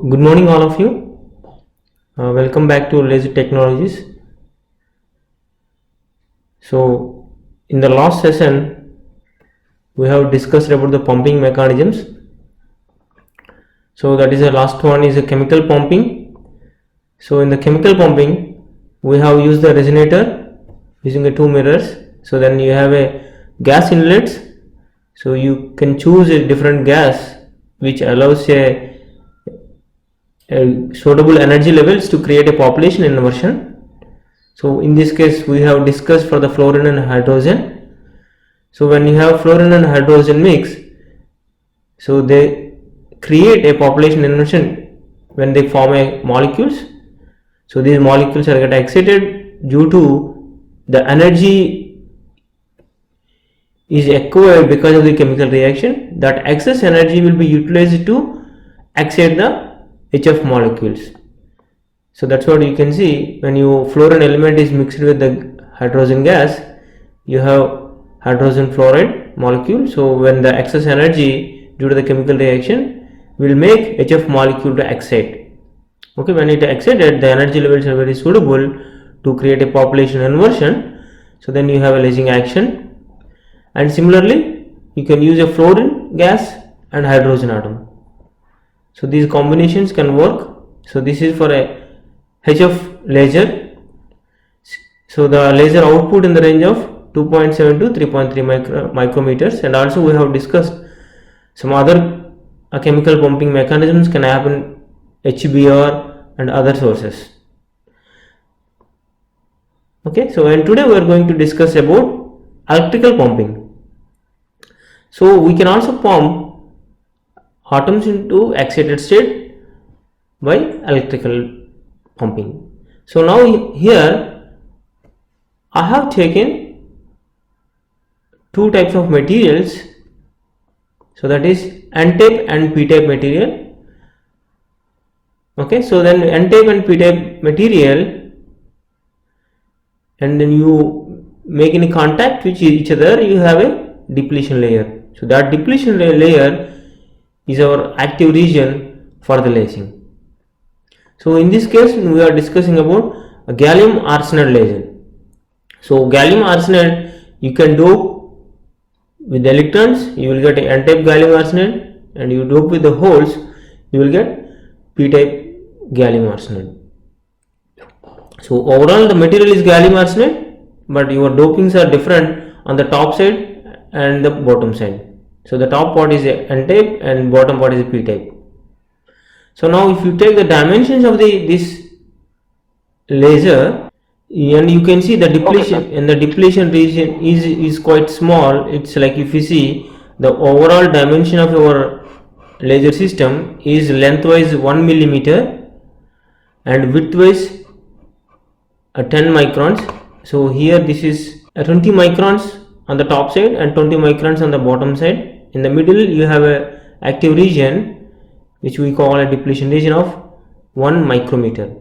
Good morning, all of you. Welcome back to Laser Technologies. So, in the last session, we have discussed about the pumping mechanisms. So, that is the last one is a chemical pumping. So, in the chemical pumping, we have used the resonator using the two mirrors. So, then you have a gas inlets. So, you can choose a different gas which allows a suitable energy levels to create a population inversion. So in this case we have discussed for the fluorine and hydrogen. So when you have fluorine and hydrogen mix, so they create a population inversion when they form a molecules. So these molecules are get excited due to the energy is acquired because of the chemical reaction. That excess energy will be utilized to excite the HF molecules. So that's what you can see when your fluorine element is mixed with the hydrogen gas, you have hydrogen fluoride molecule. So when the excess energy due to the chemical reaction will make HF molecule to excite. Okay, when it excited, the energy levels are very suitable to create a population inversion. So then you have a lasing action, and similarly you can use a fluorine gas and hydrogen atom. So these combinations can work. So this is for a HF laser. So the laser output in the range of 2.7 to 3.3 micrometers, and also we have discussed some other chemical pumping mechanisms can happen HBr and other sources. Okay, so and today we are going to discuss about electrical pumping. So we can also pump atoms into excited state by electrical pumping. So now here I have taken two types of materials, so that is N-type and P-type material. Okay, so then N-type and P-type material, and then you make any contact with each other, you have a depletion layer. So that depletion layer is our active region for the lasing. So in this case we are discussing about a gallium arsenide laser. So gallium arsenide you can dope with electrons, you will get a N-type gallium arsenide, and you dope with the holes, you will get P-type gallium arsenide. So overall the material is gallium arsenide, but your dopings are different on the top side and the bottom side. So the top part is a N-type and bottom part is a P-type. So now if you take the dimensions of this laser, and you can see the depletion, and the depletion region is quite small. It's like if you see the overall dimension of your laser system is lengthwise 1 millimeter and widthwise 10 microns. So here this is 20 microns on the top side and 20 microns on the bottom side. In the middle you have a active region which we call a depletion region of 1 micrometer.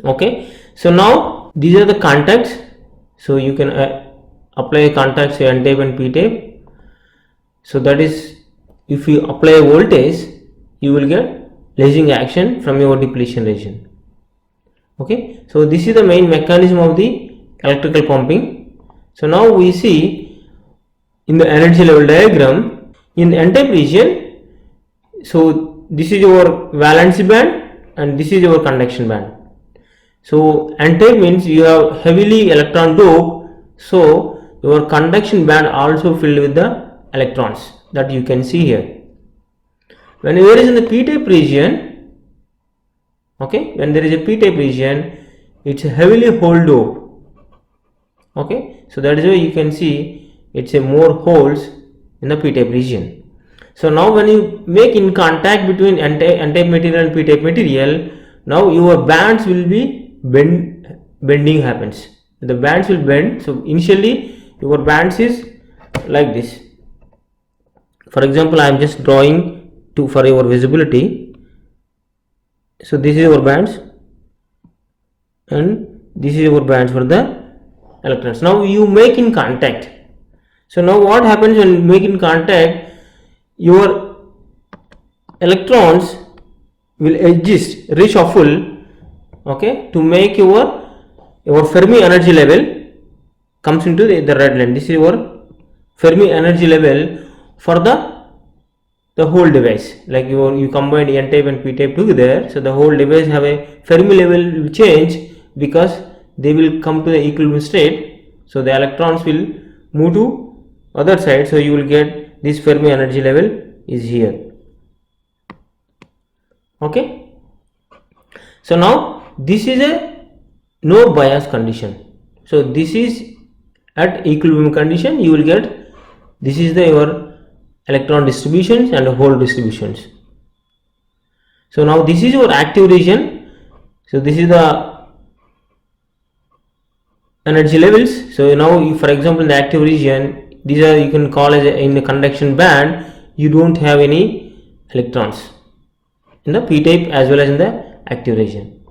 Okay, so now these are the contacts. So you can apply a contact, say N-type and P-type. So that is, if you apply a voltage, you will get lasing action from your depletion region. Okay, so this is the main mechanism of the electrical pumping. So now we see in the energy level diagram, in the N-type region, so this is your valency band and this is your conduction band. So N-type means you have heavily electron dope, so your conduction band also filled with the electrons, that you can see here. When there is in the P-type region, okay, when there is a P-type region, it's a heavily hole dope. Okay, so that is why you can see it's a more holes in the P-type region. So now when you make in contact between N-type material and P-type material, now your bands will be bending happens. The bands will bend. So initially your bands is like this. For example, I am just drawing for your visibility. So this is your bands and this is your bands for the electrons. Now you make in contact. So now what happens when you make in contact, your electrons will exist, reshuffle, okay, to make your Fermi energy level comes into the red line. This is your Fermi energy level for the whole device. Like you combine n type and p type together, so the whole device have a Fermi level will change because they will come to the equilibrium state. So the electrons will move to other side, so you will get this Fermi energy level is here. Okay, so now this is a no bias condition. So this is at equilibrium condition, you will get this is your electron distributions and hole distributions. So now this is your active region. So this is the energy levels. So now for example in the active region, these are you can call as in the conduction band, you don't have any electrons in the p type as well as in the active region.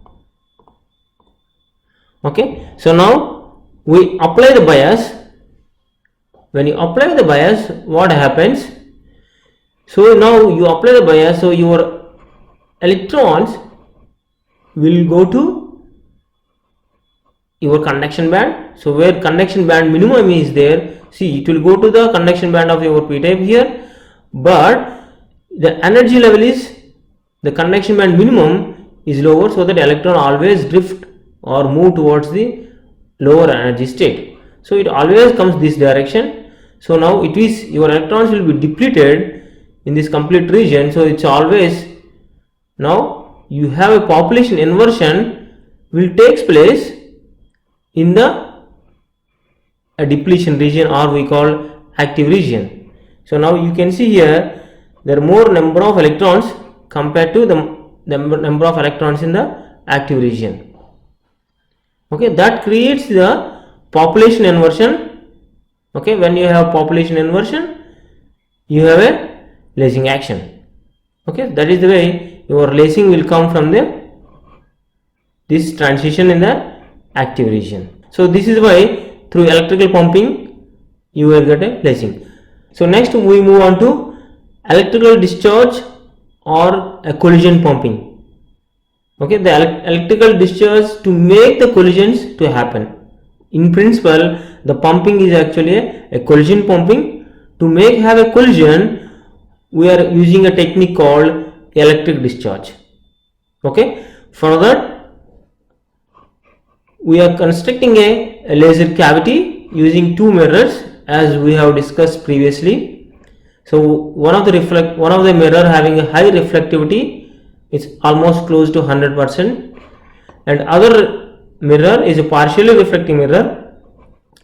Okay, so now we apply the bias. When you apply the bias, what happens? So now you apply the bias, so your electrons will go to your conduction band. So where conduction band minimum is there, see it will go to the conduction band of your p type here, but the energy level is the conduction band minimum is lower, so that electron always drift or move towards the lower energy state. So it always comes this direction. So now it is your electrons will be depleted in this complete region. So it's always now you have a population inversion will takes place in the depletion region, or we call active region. So now you can see here there are more number of electrons compared to the number of electrons in the active region. Okay, that creates the population inversion. Okay, when you have population inversion, you have a lacing action. Okay, that is the way your lacing will come from this transition in the active region. So this is why through electrical pumping you will get a lacing. So next we move on to electrical discharge or a collision pumping. Okay, the electrical discharge to make the collisions to happen. In principle, the pumping is actually a collision pumping. To have a collision, we are using a technique called electric discharge. Okay, for that we are constructing a laser cavity using two mirrors as we have discussed previously. So one of the mirror having a high reflectivity, it's almost close to 100%, and other mirror is a partially reflecting mirror.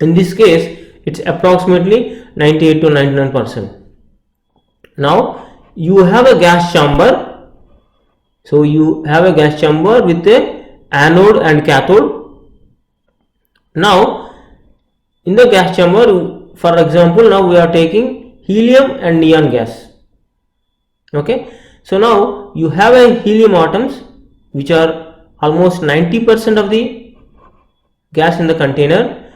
In this case, it's approximately 98 to 99%. Now you have a gas chamber. So you have a gas chamber with a anode and cathode. Now in the gas chamber, for example, now we are taking helium and neon gas. Okay, so now you have a helium atoms which are almost 90% of the gas in the container,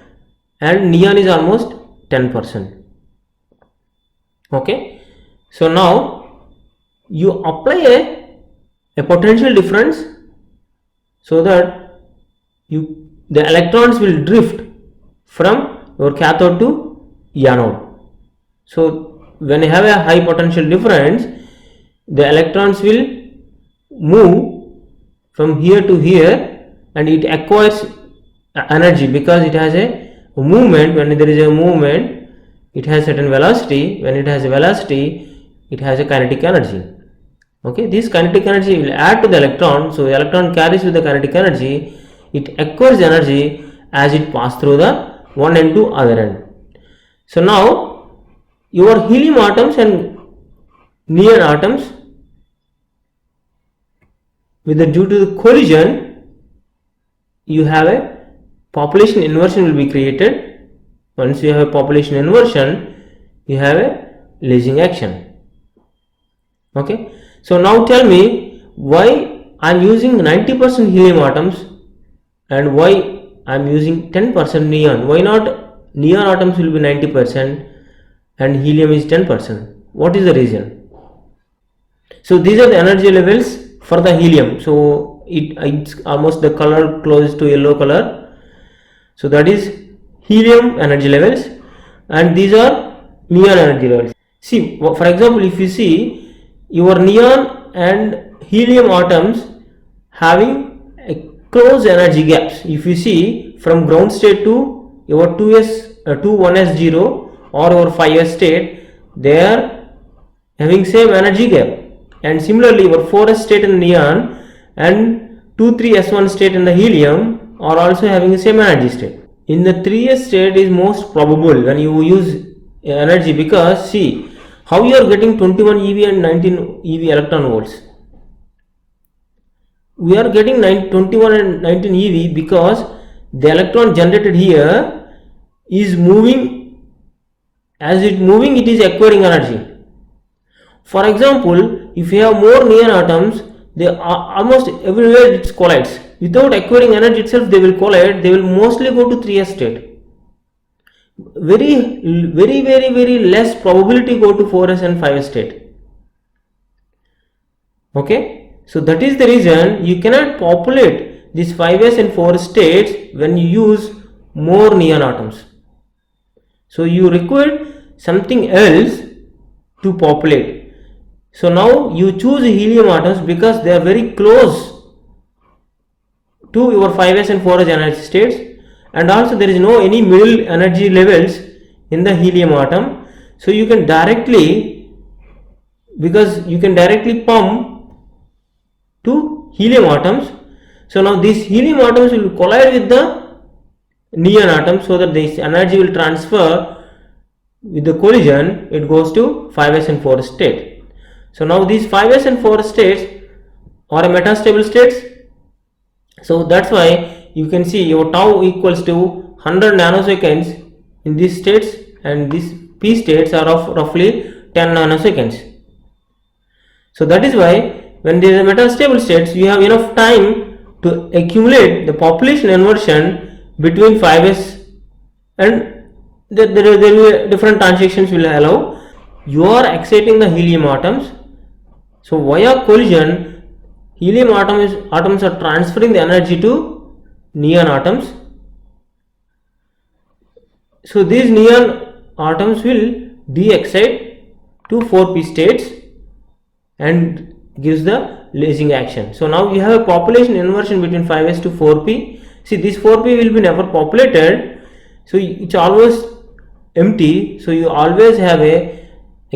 and neon is almost 10%. Okay, so now you apply a potential difference so that the electrons will drift from your cathode to anode. So when you have a high potential difference, the electrons will move from here to here, and it acquires energy because it has a movement. When there is a movement, it has certain velocity. When it has a velocity, it has a kinetic energy. Okay, this kinetic energy will add to the electron. So the electron carries with the kinetic energy, it acquires energy as it passes through the one end to other end. So now your helium atoms and neon atoms, due to the collision, you have a population inversion will be created. Once you have a population inversion, you have a lacing action. Okay, so now tell me why I am using 90% helium atoms and why I am using 10% neon. Why not neon atoms will be 90% and helium is 10%? What is the reason? So these are the energy levels for the helium. So it's almost the color close to yellow color. So that is helium energy levels, and these are neon energy levels. See, for example, if you see your neon and helium atoms having a close energy gaps. If you see from ground state to your 1s0 or your 5s state, they are having same energy gap. And similarly, your 4s state in neon and 2,3s1 state in the helium are also having the same energy state. In the 3s state is most probable when you use energy, because see how you are getting 21 eV and 19 eV electron volts. We are getting 21 and 19 eV because the electron generated here is moving. As it moving, it is acquiring energy. For example, if you have more neon atoms, they are almost everywhere it collides. Without acquiring energy itself, they will collide. They will mostly go to 3s state. Very less probability go to 4s and 5s state. Okay, so that is the reason you cannot populate these 5s and 4s states when you use more neon atoms. So you require something else to populate. So now you choose helium atoms because they are very close to your 5s and 4s energy states, and also there is no any middle energy levels in the helium atom. So you can directly, because you can directly pump to helium atoms. So now these helium atoms will collide with the neon atoms, so that this energy will transfer with the collision. It goes to 5s and 4s state. So now these 5s and 4s states are a metastable states. So that's why you can see your tau equals to 100 nanoseconds in these states, and these p states are of roughly 10 nanoseconds. So that is why when there is a metastable states, you have enough time to accumulate the population inversion between 5s, and there will be different transactions will allow. You are exciting the helium atoms. So via collision, helium atoms are transferring the energy to neon atoms. So these neon atoms will de-excite to 4p states and gives the lasing action. So now you have a population inversion between 5s to 4p. See, this 4p will be never populated, so it's always empty. So you always have a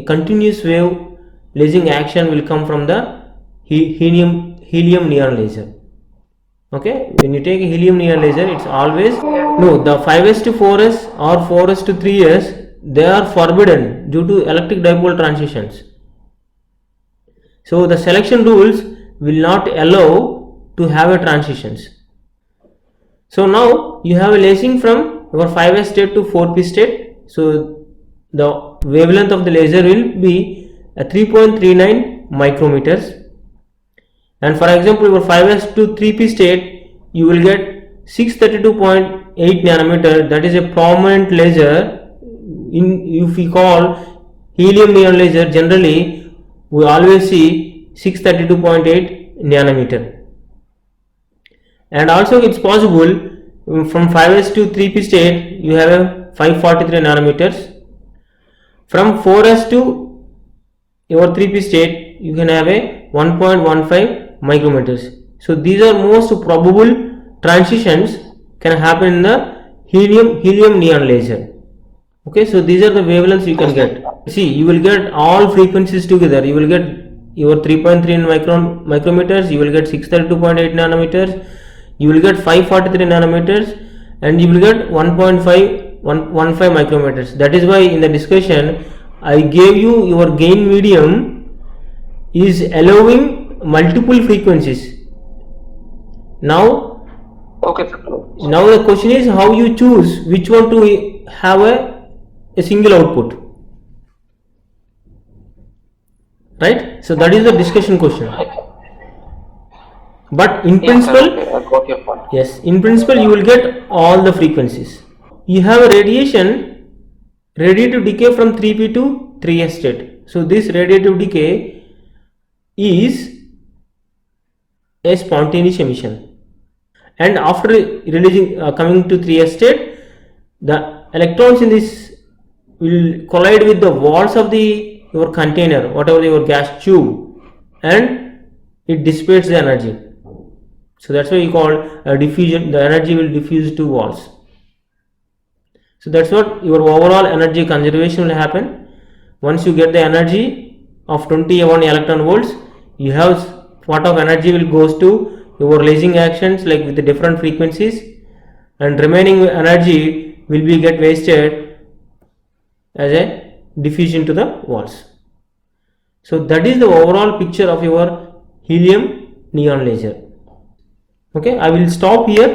continuous wave lasing action will come from the helium neon laser. Okay, when you take a helium neon laser, it's always no, the 5s to 4s or 4s to 3s, they are forbidden due to electric dipole transitions. So the selection rules will not allow to have a transitions. So now you have a lasing from your 5s state to 4p state. So the wavelength of the laser will be 3.39 micrometers, and for example your 5s to 3p state, you will get 632.8 nanometer. That is a prominent laser. If we call helium neon laser, generally we always see 632.8 nanometer. And also it's possible from 5s to 3p state you have a 543 nanometers. From 4s to your 3p state you can have a 1.15 micrometers. So these are most probable transitions can happen in the helium neon laser. Okay, so these are the wavelengths you can get. See, you will get all frequencies together. You will get your 3.3 micrometers, you will get 632.8 nanometers, you will get 543 nanometers, and you will get 1.15 micrometers. That is why in the discussion I gave you your gain medium is allowing multiple frequencies. Now the question is how you choose which one to have a single output, right? So that is the discussion question. But in principle, I got your point. yes, in principle you will get all the frequencies. You have a radiation ready to decay from 3p to 3s state. So this radiative decay is a spontaneous emission. And after releasing coming to 3s state, the electrons in this will collide with the walls of the your container, whatever your gas tube, and it dissipates the energy. So that's why you call diffusion. The energy will diffuse to walls. So that's what your overall energy conservation will happen. Once you get the energy of 21 electron volts, you have what of energy will goes to your lasing actions like with the different frequencies, and remaining energy will be get wasted as a diffusion to the walls. So that is the overall picture of your helium neon laser. Okay, I will stop here.